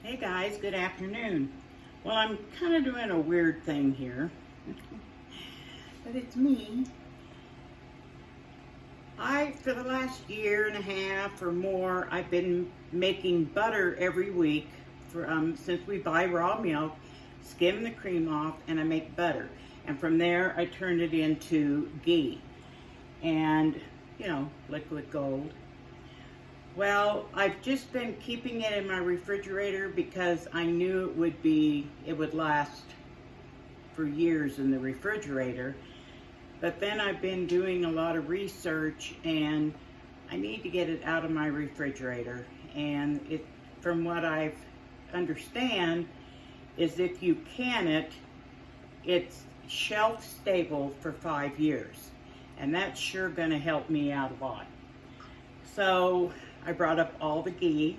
Hey guys, good afternoon. Well, I'm kind of doing a weird thing here, but it's me. For the last year and a half or more, I've been making butter every week since we buy raw milk, skim the cream off, and I make butter. And from there, I turn it into ghee and, liquid gold. Well, I've just been keeping it in my refrigerator because I knew it would last for years in the refrigerator. But then I've been doing a lot of research and I need to get it out of my refrigerator. And from what I understand, is if you can it, it's shelf stable for 5 years. And that's sure gonna help me out a lot. So I brought up all the ghee.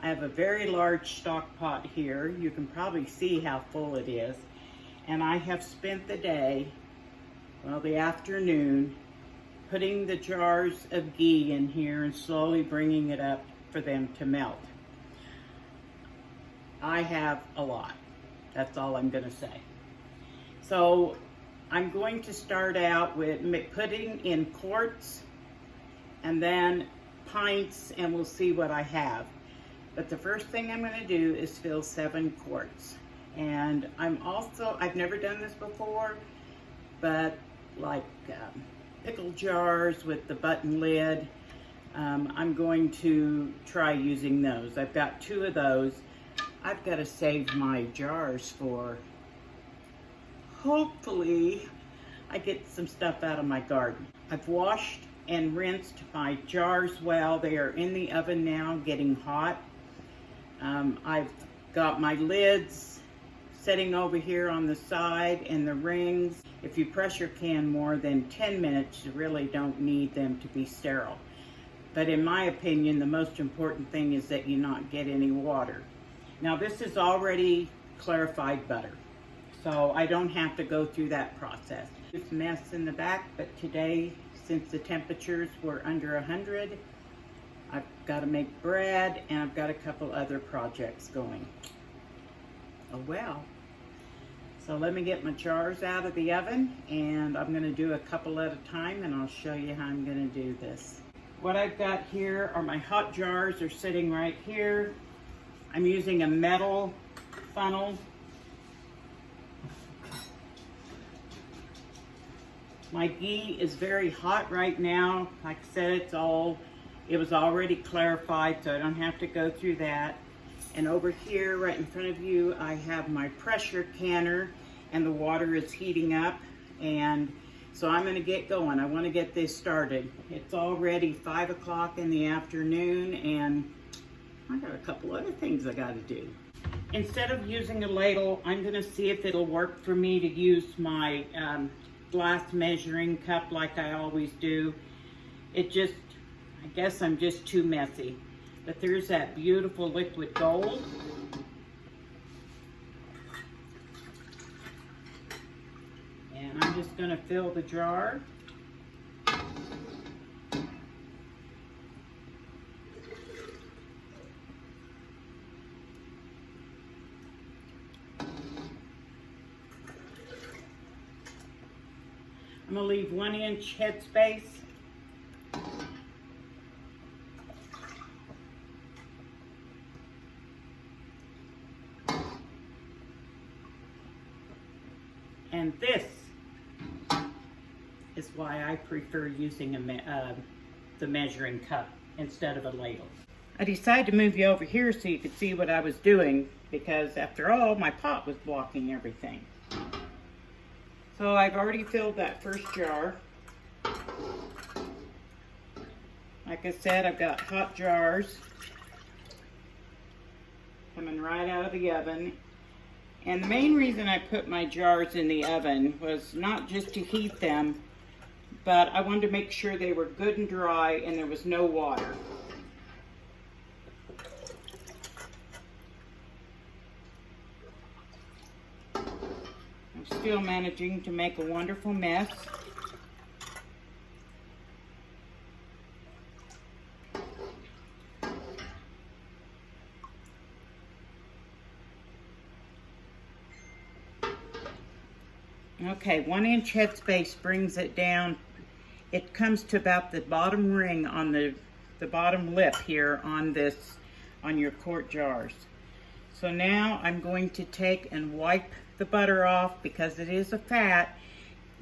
I have a very large stock pot here. You can probably see how full it is. And I have spent the afternoon, putting the jars of ghee in here and slowly bringing it up for them to melt. I have a lot. That's all I'm gonna say. So I'm going to start out with putting in quarts and then pints, and we'll see what I have. But the first thing I'm going to do is fill 7 quarts. And I've never done this before, but like pickle jars with the button lid, I'm going to try using those. I've got 2 of those. I've got to save my jars for, hopefully, I get some stuff out of my garden. I've washed and rinsed my jars well. They are in the oven now, getting hot. I've got my lids sitting over here on the side and the rings. If you pressure can more than 10 minutes, you really don't need them to be sterile. But in my opinion, the most important thing is that you not get any water. Now this is already clarified butter, so I don't have to go through that process. This mess in the back, but today, since the temperatures were under 100, I've got to make bread and I've got a couple other projects going. Oh well. So let me get my jars out of the oven and I'm going to do a couple at a time and I'll show you how I'm going to do this. What I've got here are my hot jars. They're sitting right here. I'm using a metal funnel. My ghee is very hot right now. Like I said, it was already clarified, so I don't have to go through that. And over here, right in front of you, I have my pressure canner, and the water is heating up. And so I'm gonna get going. I wanna get this started. It's already 5 o'clock in the afternoon, and I got a couple other things I gotta do. Instead of using a ladle, I'm gonna see if it'll work for me to use my glass measuring cup like I always do. I guess I'm just too messy. But there's that beautiful liquid gold. And I'm just gonna fill the jar. I'm gonna leave 1 inch headspace. And this is why I prefer using the measuring cup instead of a ladle. I decided to move you over here so you could see what I was doing because after all, my pot was blocking everything. So I've already filled that first jar. Like I said, I've got hot jars coming right out of the oven. And the main reason I put my jars in the oven was not just to heat them, but I wanted to make sure they were good and dry and there was no water. I'm still managing to make a wonderful mess. Okay, 1-inch headspace brings it down. It comes to about the bottom ring on the bottom lip here on your quart jars. So now I'm going to take and wipe the butter off because it is a fat.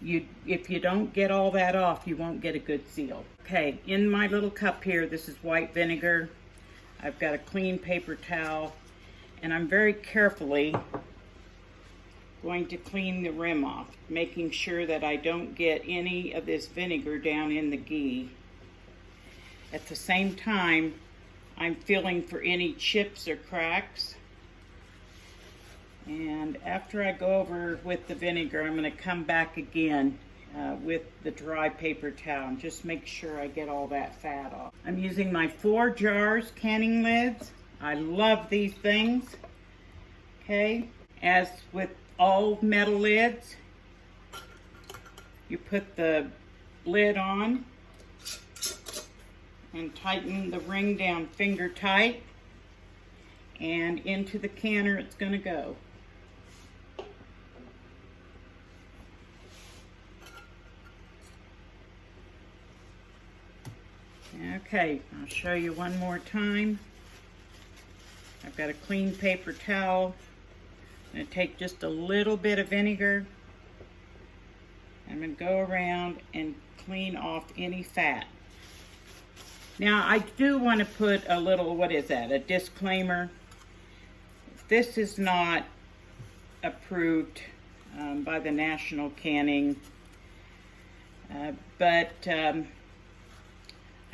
If you don't get all that off, you won't get a good seal. Okay, in my little cup here, this is white vinegar. I've got a clean paper towel, and I'm very carefully going to clean the rim off, making sure that I don't get any of this vinegar down in the ghee. At the same time, I'm feeling for any chips or cracks. And after I go over with the vinegar, I'm going to come back again with the dry paper towel and just make sure I get all that fat off. I'm using my 4 jars canning lids. I love these things. Okay, as with all metal lids, you put the lid on and tighten the ring down finger tight, and into the canner it's going to go. Okay, I'll show you one more time. I've got a clean paper towel. I'm going to take just a little bit of vinegar. I'm going to go around and clean off any fat. Now, I do want to put a little, what is that, a disclaimer. This is not approved by the National Canning, but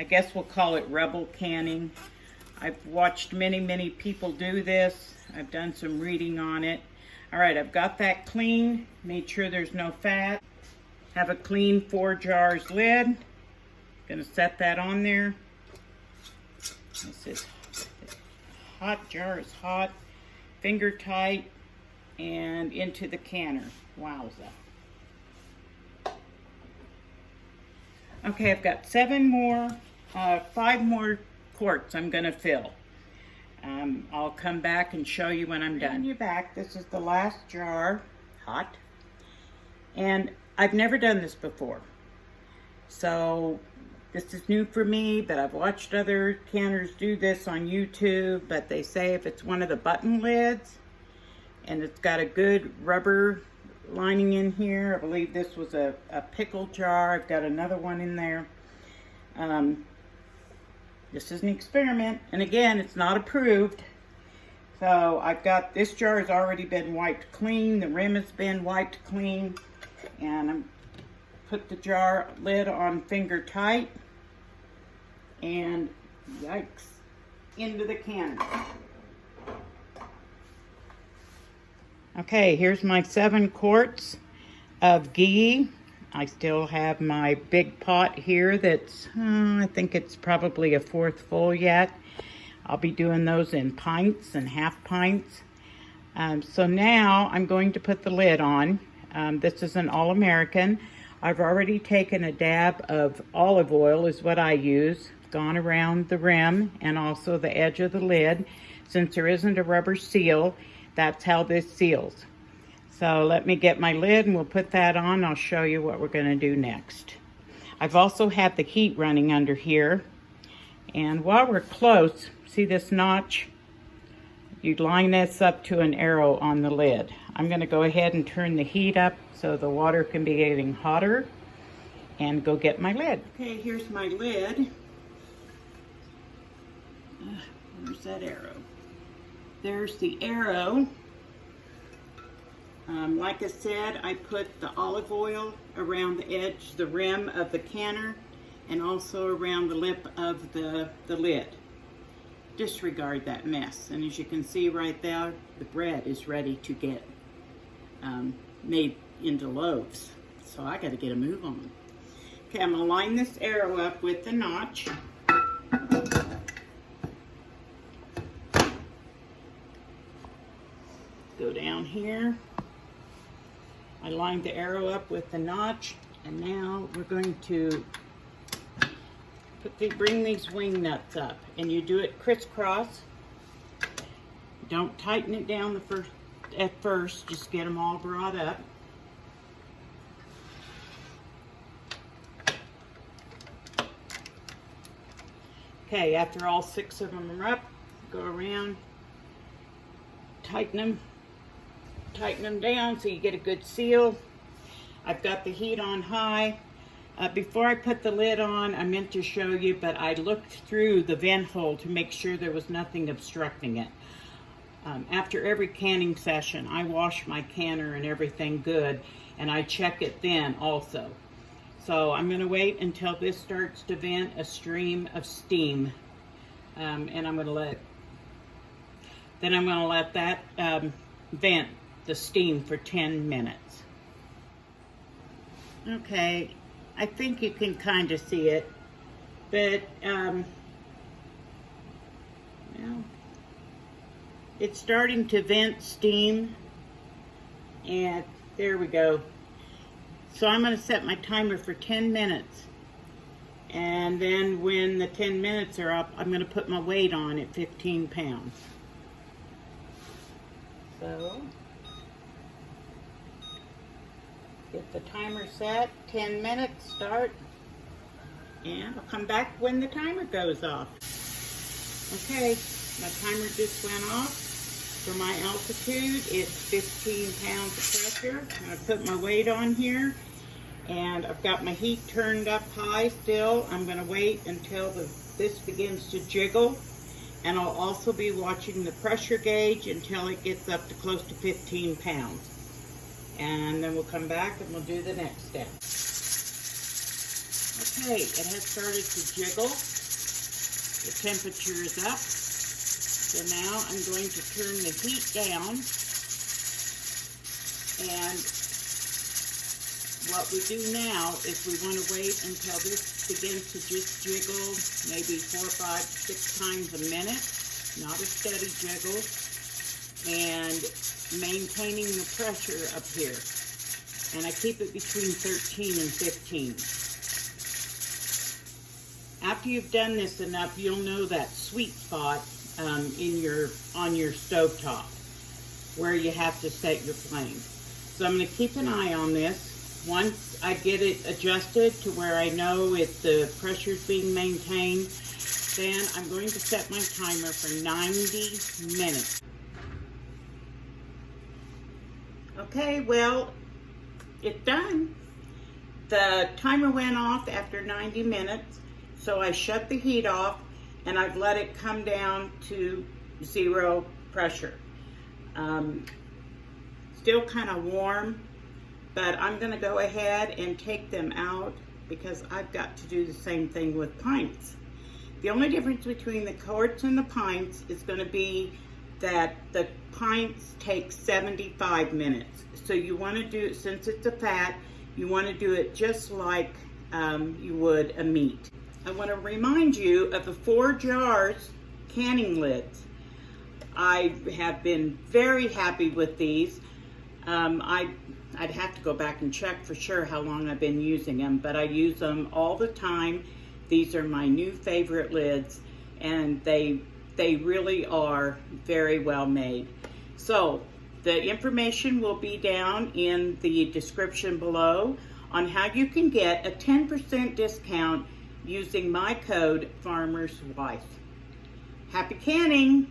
I guess we'll call it rebel canning. I've watched many people do this. I've done some reading on it. All right, I've got that clean, made sure there's no fat. Have a clean 4 jars lid. Gonna set that on there. This hot jar is hot, finger tight, and into the canner. Wowza. Okay, I've got 5 more quarts I'm gonna fill. I'll come back and show you when I'm done. You're back. This is the last jar, hot. And I've never done this before. So this is new for me, but I've watched other canners do this on YouTube, but they say if it's one of the button lids and it's got a good rubber lining in here, I believe this was a pickle jar. I've got another one in there. This is an experiment, and again, it's not approved. So I've got, this jar has already been wiped clean, the rim has been wiped clean, and I'm put the jar lid on finger tight, and yikes, into the canner. Okay, here's my 7 quarts of ghee. I still have my big pot here that's, I think it's probably a 4th full yet. I'll be doing those in pints and half pints. So now I'm going to put the lid on. This is an All-American. I've already taken a dab of olive oil is what I use. Gone around the rim and also the edge of the lid. Since there isn't a rubber seal, that's how this seals. So let me get my lid and we'll put that on. I'll show you what we're going to do next. I've also had the heat running under here. And while we're close, see this notch? You line this up to an arrow on the lid. I'm going to go ahead and turn the heat up so the water can be getting hotter and go get my lid. Okay, here's my lid. Where's that arrow? There's the arrow. Like I said, I put the olive oil around the edge, the rim of the canner, and also around the lip of the lid. Disregard that mess. And as you can see right there, the bread is ready to get made into loaves. So I got to get a move on. Okay, I'm going to line this arrow up with the notch. Go down here. I lined the arrow up with the notch, and now we're going to bring these wing nuts up, and you do it crisscross. Don't tighten it down at first, just get them all brought up. Okay, after all 6 of them are up, go around, tighten them down so you get a good seal. I've got the heat on high. Before I put the lid on, I meant to show you, but I looked through the vent hole to make sure there was nothing obstructing it. After every canning session, I wash my canner and everything good, and I check it then also. So I'm going to wait until this starts to vent a stream of steam, and I'm going to let that vent the steam for 10 minutes. Okay, I think you can kind of see it, but well, it's starting to vent steam, and there we go. So I'm going to set my timer for 10 minutes, and then when the 10 minutes are up, I'm going to put my weight on at 15 pounds. So get the timer set, 10 minutes, start, and I'll come back when the timer goes off. Okay, my timer just went off. For my altitude, it's 15 pounds of pressure. I'm going to put my weight on here, and I've got my heat turned up high still. I'm going to wait until this begins to jiggle, and I'll also be watching the pressure gauge until it gets up to close to 15 pounds. And then we'll come back and we'll do the next step. Okay, it has started to jiggle. The temperature is up. So now I'm going to turn the heat down. And what we do now is we want to wait until this begins to just jiggle maybe 4, 5, 6 times a minute. Not a steady jiggle. And maintaining the pressure up here, and I keep it between 13 and 15. After you've done this enough, you'll know that sweet spot on your stovetop where you have to set your flame. So I'm going to keep an eye on this. Once I get it adjusted to where I know the pressure's being maintained, then I'm going to set my timer for 90 minutes. Okay, well, it's done. The timer went off after 90 minutes, so I shut the heat off, and I've let it come down to 0 pressure. Still kind of warm, but I'm going to go ahead and take them out because I've got to do the same thing with pints. The only difference between the quarts and the pints is going to be that the pints take 75 minutes. So you want to do it, since it's a fat, you want to do it just like you would a meat. I want to remind you of the 4 jars canning lids. I have been very happy with these. I'd have to go back and check for sure how long I've been using them, but I use them all the time. These are my new favorite lids, and they really are very well made. So the information will be down in the description below on how you can get a 10% discount using my code Farmer's Wife. Happy canning!